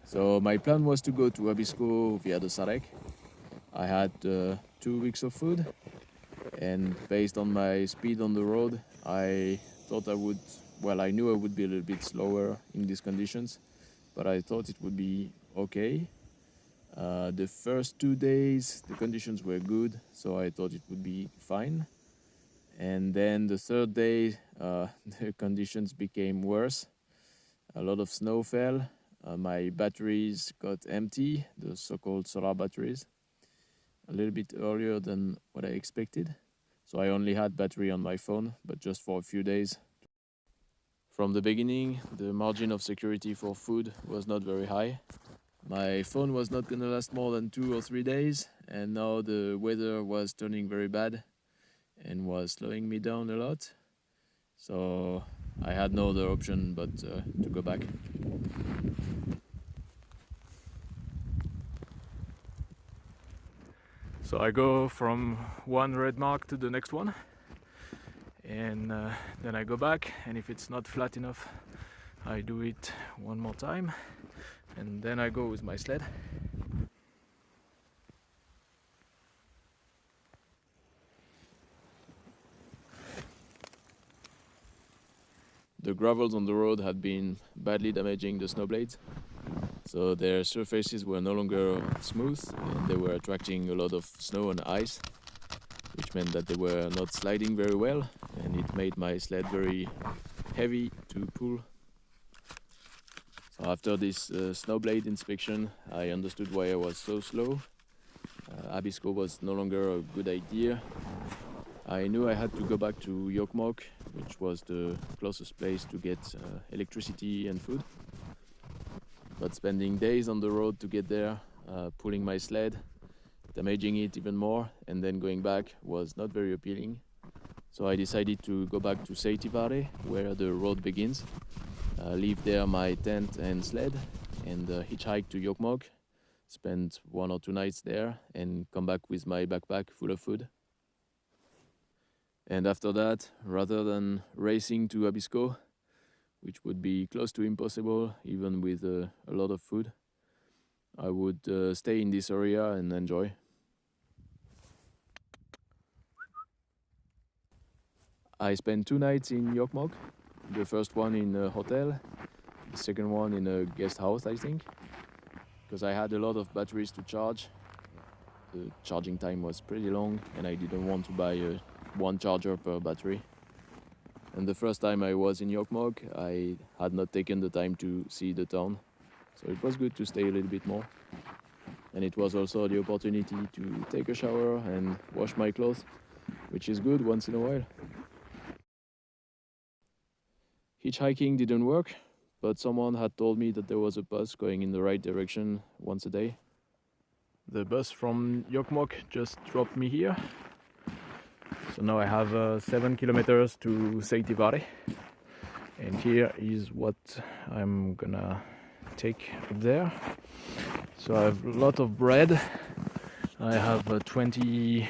So my plan was to go to Abisko via the Sarek. I had 2 weeks of food, and based on my speed on the road, I thought I knew I would be a little bit slower in these conditions, but I thought it would be okay. The first 2 days, the conditions were good, so I thought it would be fine. And then the third day, the conditions became worse. A lot of snow fell. My batteries got empty, the so-called solar batteries, a little bit earlier than what I expected. So I only had battery on my phone, but just for a few days. From the beginning, the margin of security for food was not very high. My phone was not gonna last more than 2 or 3 days, and now the weather was turning very bad and was slowing me down a lot. So I had no other option but to go back. So I go from one red mark to the next one, and then I go back, and if it's not flat enough, I do it one more time, and then I go with my sled. The gravels on the road had been badly damaging the snow blades, so their surfaces were no longer smooth, and they were attracting a lot of snow and ice, which meant that they were not sliding very well, and it made my sled very heavy to pull. So after this snow blade inspection, I understood why I was so slow. Abisko was no longer a good idea. I knew I had to go back to Yorkmock, which was the closest place to get electricity and food. But spending days on the road to get there, pulling my sled, damaging it even more, and then going back was not very appealing. So I decided to go back to Seitivare, where the road begins, leave there my tent and sled, and hitchhike to Yorkmock, spend 1 or 2 nights there, and come back with my backpack full of food. And after that, rather than racing to Abisko, which would be close to impossible even with a lot of food, I would stay in this area and enjoy. I spent 2 nights in Yorkmock, the first one in a hotel, the second one in a guest house, I think, because I had a lot of batteries to charge. The charging time was pretty long, and I didn't want to buy one charger per battery. And the first time I was in Yorkmock, I had not taken the time to see the town, so it was good to stay a little bit more. And it was also the opportunity to take a shower and wash my clothes, which is good once in a while. Hitchhiking didn't work, but someone had told me that there was a bus going in the right direction once a day. The bus from Yorkmock just dropped me here. So now I have 7 kilometers to Seitivare, and here is what I'm gonna take up there. So I have a lot of bread. I have 20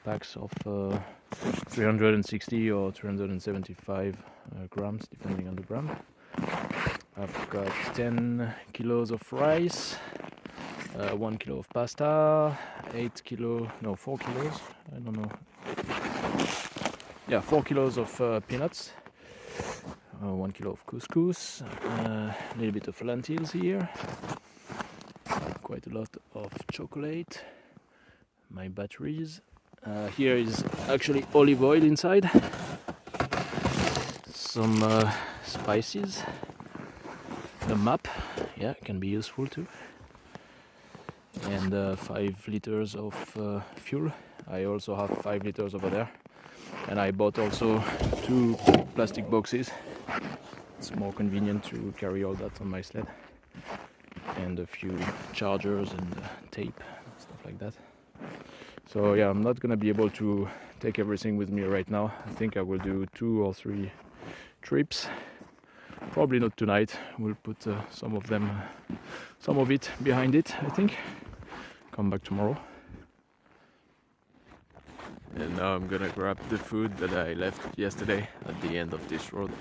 packs of 360 or 375 grams, depending on the gram. I've got 10 kilos of rice, 1 kilo of pasta, 4 kilos, I don't know. Yeah, 4 kilos of peanuts, 1 kilo of couscous, a little bit of lentils here, quite a lot of chocolate, my batteries. Here is actually olive oil inside, some spices, a map, yeah, can be useful too, and 5 liters of fuel. I also have 5 liters over there, and I bought also 2 plastic boxes. It's more convenient to carry all that on my sled, and a few chargers and tape, stuff like that. So yeah, I'm not gonna be able to take everything with me right now. I think I will do 2 or 3 trips, probably not tonight. We'll put some of it behind it, I think. Come back tomorrow. And now I'm gonna grab the food that I left yesterday at the end of this road.